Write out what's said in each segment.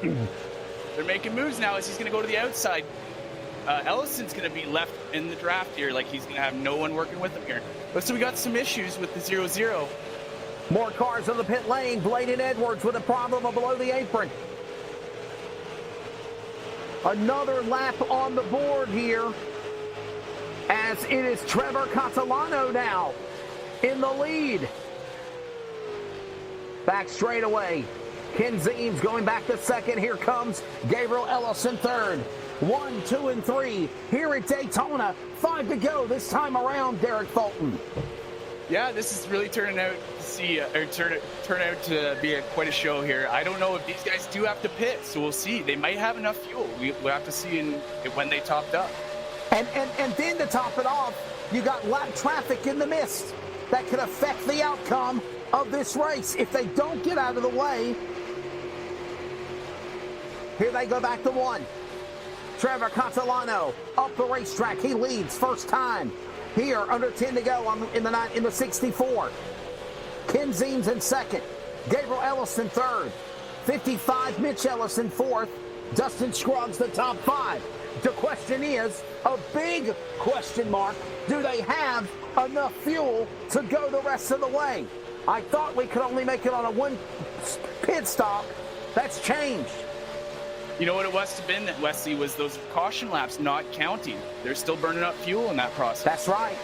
They're making moves now as he's going to go to the outside. Ellison's going to be left in the draft here, like he's going to have no one working with him here. Looks like we got some issues with the 0-0. More cars in the pit lane. Bladen Edwards with a problem below the apron. Another lap on the board here, as it is Trevor Catalano now in the lead. Back straightaway. Ken Zeems going back to second. Here comes Gabriel Ellison third. 1, 2, and 3 here at Daytona. 5 to go this time around, Derek Fulton. Yeah, this is really turning out to be quite a show here. I don't know if these guys do have to pit, so we'll see. They might have enough fuel. We'll have to see when they topped up. And then to top it off, you got lap traffic in the mist that could affect the outcome of this race. If they don't get out of the way, here they go back to 1. Trevor Catalano up the racetrack. He leads first time. Here, under 10 to go in the 64. Ken Zeems in second. Gabriel Ellison third. 55, Mitch Ellison fourth. Dustin Scruggs the top 5. The question is, a big question mark, do they have enough fuel to go the rest of the way? I thought we could only make it on a 1 pit stop. That's changed. You know what it must have been, Wesley, was those caution laps not counting. They're still burning up fuel in that process. That's right.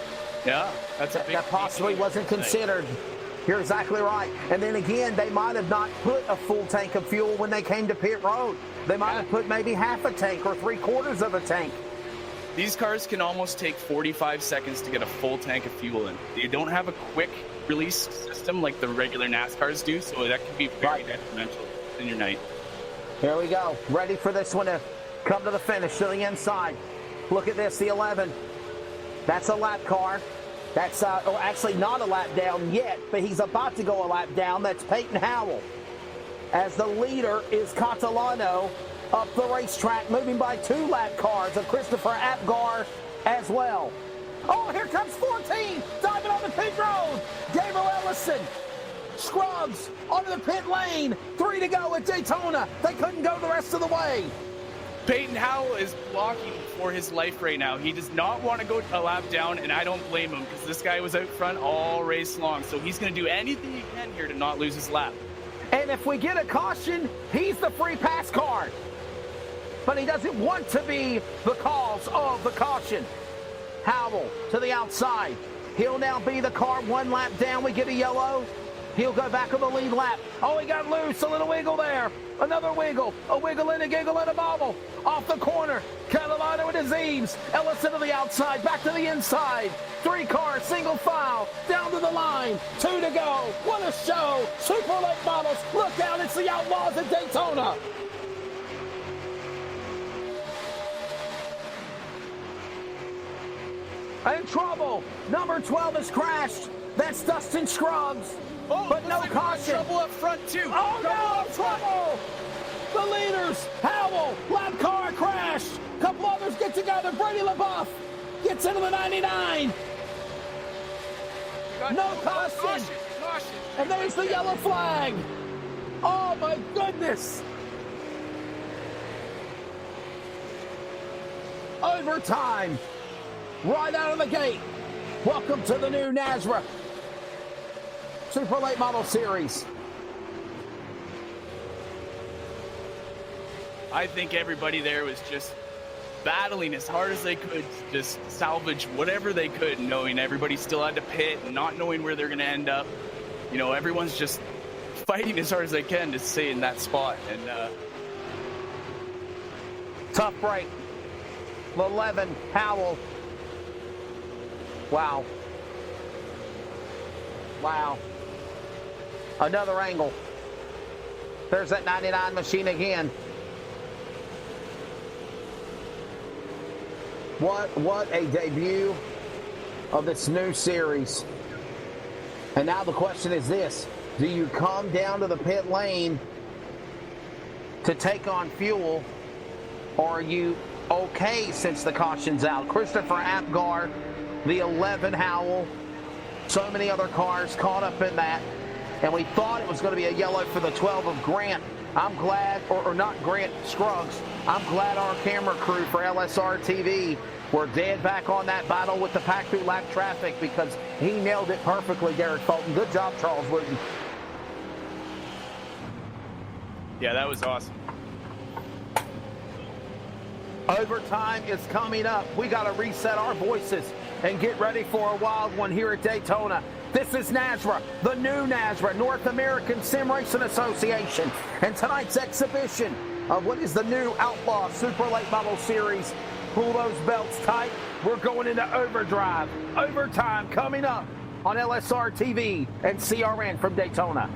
Yeah, that's a big that possibly wasn't considered. You're exactly right. And then again, they might have not put a full tank of fuel when they came to pit road. They might have put maybe half a tank or 3/4 of a tank. These cars can almost take 45 seconds to get a full tank of fuel in. They don't have a quick release system like the regular NASCARs do, so that can be very detrimental in your night. Here we go. Ready for this one to come to the finish, to the inside. Look at this, the 11. That's a lap car. That's actually not a lap down yet, but he's about to go a lap down. That's Peyton Howell. As the leader is Catalano up the racetrack, moving by 2 lap cars of Christopher Apgar as well. Oh, here comes 14, diving on the pit road. Gabriel Ellison. Scruggs onto the pit lane. 3 to go at Daytona. They couldn't go the rest of the way. Peyton Howell is blocking for his life right now. He does not want to go a lap down, and I don't blame him because this guy was out front all race long. So he's going to do anything he can here to not lose his lap. And if we get a caution, he's the free pass card. But he doesn't want to be the cause of the caution. Howell to the outside. He'll now be the car 1 lap down. We get a yellow. He'll go back on the lead lap. Oh, he got loose. A little wiggle there. Another wiggle. A wiggle and a giggle and a bobble. Off the corner. Catalano and Zeems. Ellison to the outside. Back to the inside. 3 cars, single file. Down to the line. 2 to go. What a show. Super late models. Look out. It's the Outlaws at Daytona. In trouble. Number 12 has crashed. That's Dustin Scruggs. Oh, but no caution. Trouble up front, too. Oh, no, trouble. The leaders, Howell, lap car crash. Couple others get together. Brady LaBeouf gets into the 99. No caution. And there's the yellow flag. Oh, my goodness. Overtime. Right out of the gate. Welcome to the new NASRA Super Late Model Series. I think everybody there was just battling as hard as they could to just salvage whatever they could, knowing everybody still had to pit and not knowing where they're going to end up. You know, everyone's just fighting as hard as they can to stay in that spot. And tough break. 11, Howell. Wow. Wow. Another angle. There's that 99 machine again. What a debut of this new series. And now the question is this. Do you come down to the pit lane to take on fuel, or are you okay since the caution's out? Christopher Apgar, the 11 Howell, so many other cars caught up in that. and we thought it was going to be a yellow for the 12 of Grant. I'm glad, or not Grant, Scruggs. I'm glad our camera crew for LSR TV were dead back on that battle with the pack through lap traffic because he nailed it perfectly, Derek Fulton. Good job, Charles Wooten. Yeah, that was awesome. Overtime is coming up. We got to reset our voices and get ready for a wild one here at Daytona. This is NASRA, the new NASRA, North American Sim Racing Association, and tonight's exhibition of what is the new Outlaw Super Late Model Series. Pull those belts tight. We're going into overdrive. Overtime coming up on LSR TV and CRN from Daytona.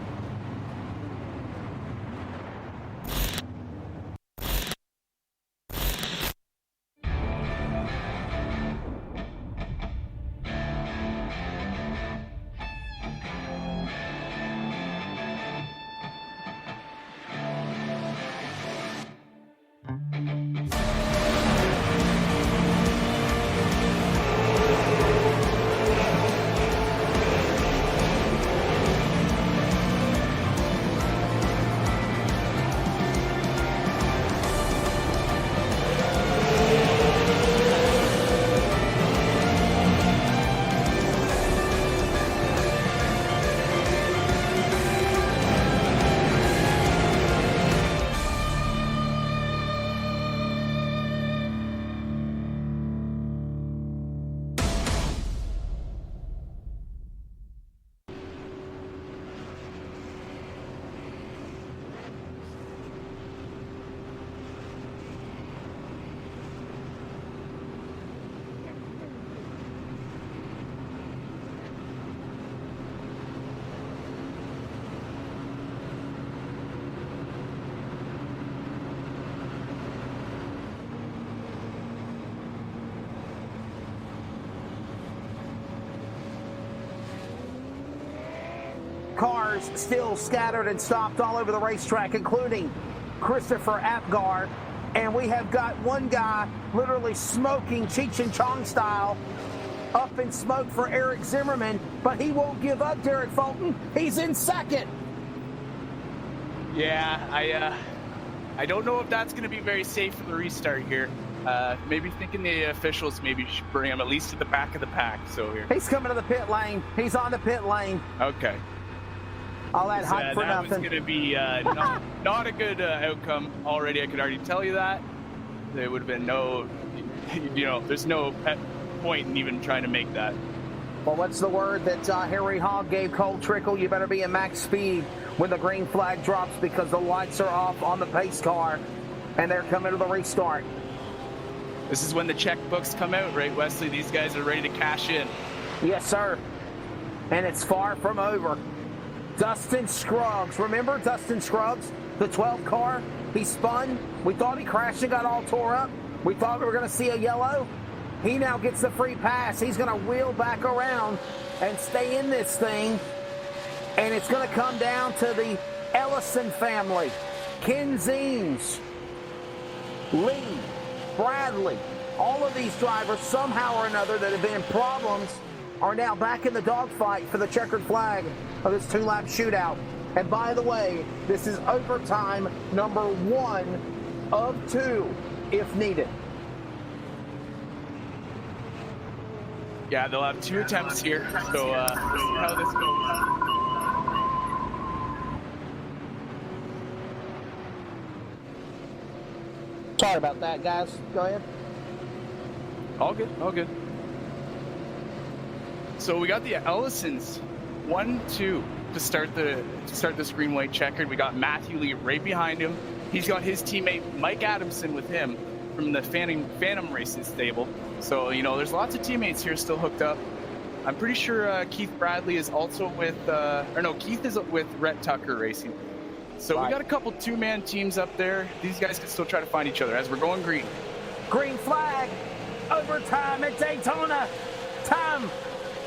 Cars still scattered and stopped all over the racetrack, including Christopher Apgar. And we have got one guy literally smoking Cheech and Chong style up in smoke for Eric Zimmerman, but he won't give up, Derek Fulton. He's in second. Yeah, I don't know if that's going to be very safe for the restart here. Maybe thinking the officials maybe should bring him at least to the back of the pack. So here. He's coming to the pit lane. He's on the pit lane. Okay. All that hype for that nothing. was going to be not a good outcome already. I could already tell you that. There would have been no, there's no point in even trying to make that. Well, what's the word that Harry Hogg gave Cole Trickle? You better be at max speed when the green flag drops because the lights are off on the pace car and they're coming to the restart. This is when the checkbooks come out, right, Wesley? These guys are ready to cash in. Yes, sir. And it's far from over. Dustin Scruggs. Remember Dustin Scruggs, the 12 car? He spun. We thought he crashed and got all tore up. We thought we were going to see a yellow. He now gets the free pass. He's going to wheel back around and stay in this thing. And it's going to come down to the Ellison family. Ken Zeens, Lee, Bradley, all of these drivers somehow or another that have been in problems are now back in the dogfight for the checkered flag of this two-lap shootout. And by the way, this is overtime number 1 of 2, if needed. Yeah, they'll have 2 attempts here, so we'll see how this goes. Sorry about that, guys. Go ahead. All good, all good. So we got the Ellisons 1-2 to start this green white checkered. We got Matthew Lee right behind him. He's got his teammate Mike Adamson with him from the Phantom Racing stable. So there's lots of teammates here still hooked up. I'm pretty sure Keith Bradley is also with Keith is with Rhett Tucker Racing. So we got a couple 2-man teams up there. These guys can still try to find each other as we're going green. Green flag, overtime at Daytona. Time,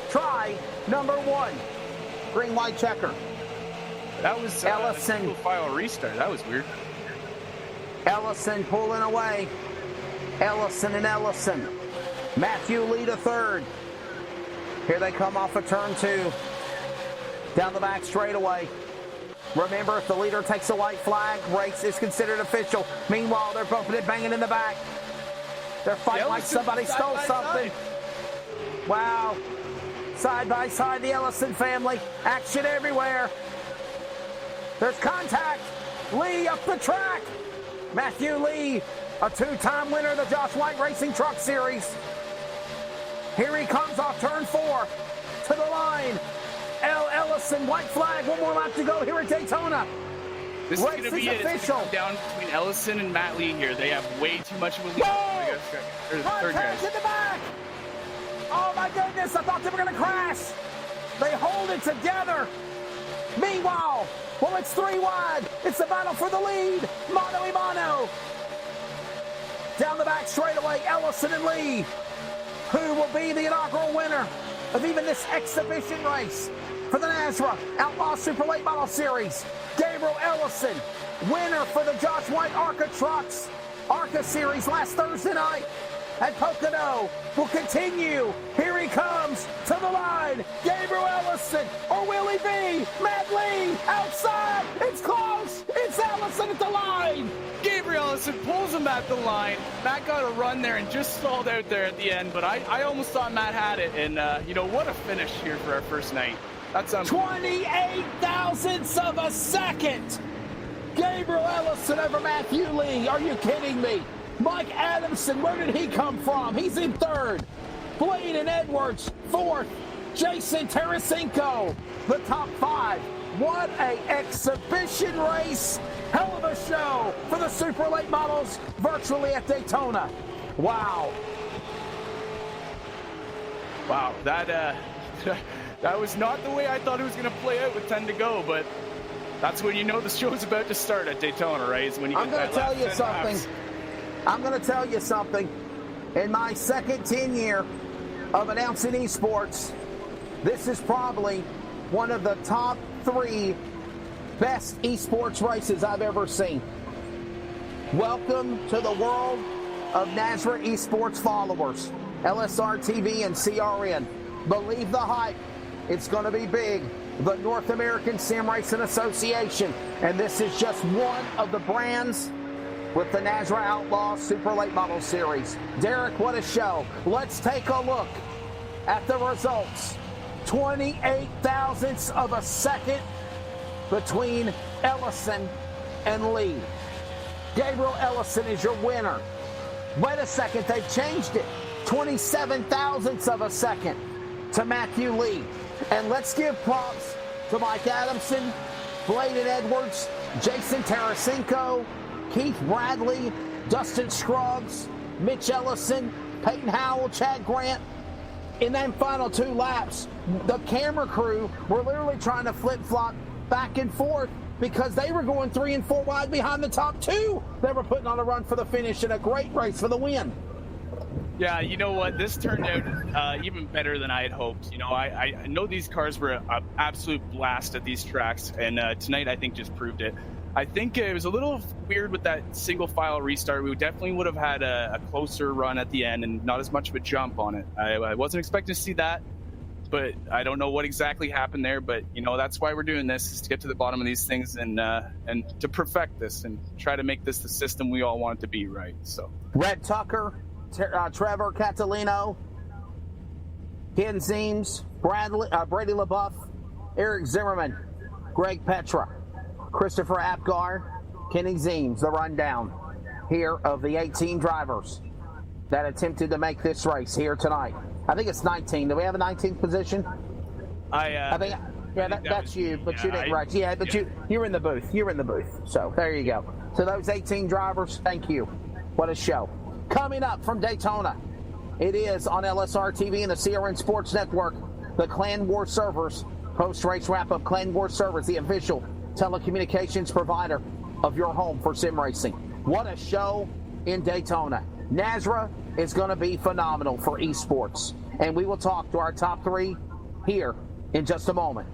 try number 1. Green white checker. That was Ellison. File restart. That was weird. Ellison pulling away. Ellison and Ellison. Matthew Lee to third. Here they come off of turn 2. Down the back straightaway. Remember, if the leader takes a white flag, race is considered official. Meanwhile, they're bumping and banging in the back. They're fighting like somebody stole something. Wow. Side by side, the Ellison family. Action everywhere. There's contact. Lee up the track. Matthew Lee, a two-time winner of the Josh White Racing Truck Series. Here he comes off turn 4 to the line. Ellison, white flag, one more lap to go here at Daytona. This is going to be it. It's gonna come down between Ellison and Matt Lee here. They have way too much of a lead. There's the third guy. In the back. Oh my goodness, I thought they were going to crash. They hold it together. Meanwhile, well, it's 3 wide. It's the battle for the lead. Mano a mano. Down the back straightaway, Ellison and Lee. Who will be the inaugural winner of even this exhibition race for the NASRA Outlaw Super Late Model Series? Gabriel Ellison, winner for the Josh White ARCA Trucks ARCA Series last Thursday night at Pocono, will continue. Here he comes to the line. Gabriel Ellison, or will he be? Matt Lee outside. It's close. It's Ellison at the line. Gabriel Ellison pulls him at the line. Matt got a run there and just stalled out there at the end, but I almost thought Matt had it. And, what a finish here for our first night. That's 28 thousandths of a second. Gabriel Ellison over Matthew Lee. Are you kidding me? Mike Adamson, where did he come from? He's in 3rd. Bladen Edwards, 4th. Jason Tarasenko, the top 5. What a exhibition race. Hell of a show for the Super Late Models virtually at Daytona. Wow. Wow, that was not the way I thought it was going to play out with 10 to go, but that's when you know the show's about to start at Daytona, right? Is when you I'm going to tell you something. I'm going to tell you something. In my second 10 year of announcing esports, this is probably one of the top 3 best esports races I've ever seen. Welcome to the world of NASRA esports followers, LSR TV and CRN. Believe the hype. It's going to be big. The North American Sim Racing Association. And this is just one of the brands with the NASRA Outlaw Super Late Model Series. Derek, what a show. Let's take a look at the results. 28 thousandths of a second between Ellison and Lee. Gabriel Ellison is your winner. Wait a second, they've changed it. 27 thousandths of a second to Matthew Lee. And let's give props to Mike Adamson, Bladen Edwards, Jason Tarasenko, Keith Bradley, Dustin Scruggs, Mitch Ellison, Peyton Howell, Chad Grant. In them final 2 laps, the camera crew were literally trying to flip-flop back and forth because they were going 3 and 4 wide behind the top 2. They were putting on a run for the finish and a great race for the win. Yeah, you know what? This turned out even better than I had hoped. I know these cars were an absolute blast at these tracks, and tonight I think just proved it. I think it was a little weird with that single file restart. We definitely would have had a closer run at the end and not as much of a jump on it. I wasn't expecting to see that, but I don't know what exactly happened there. But that's why we're doing this, is to get to the bottom of these things and to perfect this and try to make this the system we all want it to be, right? So Red Tucker, Trevor Catalino, Ken Zeems, Brady LaBeouf, Eric Zimmerman, Greg Petra, Christopher Apgar, Kenny Zeems. The rundown here of the 18 drivers that attempted to make this race here tonight. I think it's 19. Do we have a 19th position? I think that's you, but you didn't race. Yeah, but you're in the booth. You're in the booth. So there you go. To those 18 drivers, thank you. What a show. Coming up from Daytona, it is on LSR TV and the CRN Sports Network, the Clan War Servers post-race wrap-up. Clan War Servers, the official telecommunications provider of your home for sim racing. What a show in Daytona. NASRA is going to be phenomenal for esports, and we will talk to our top 3 here in just a moment.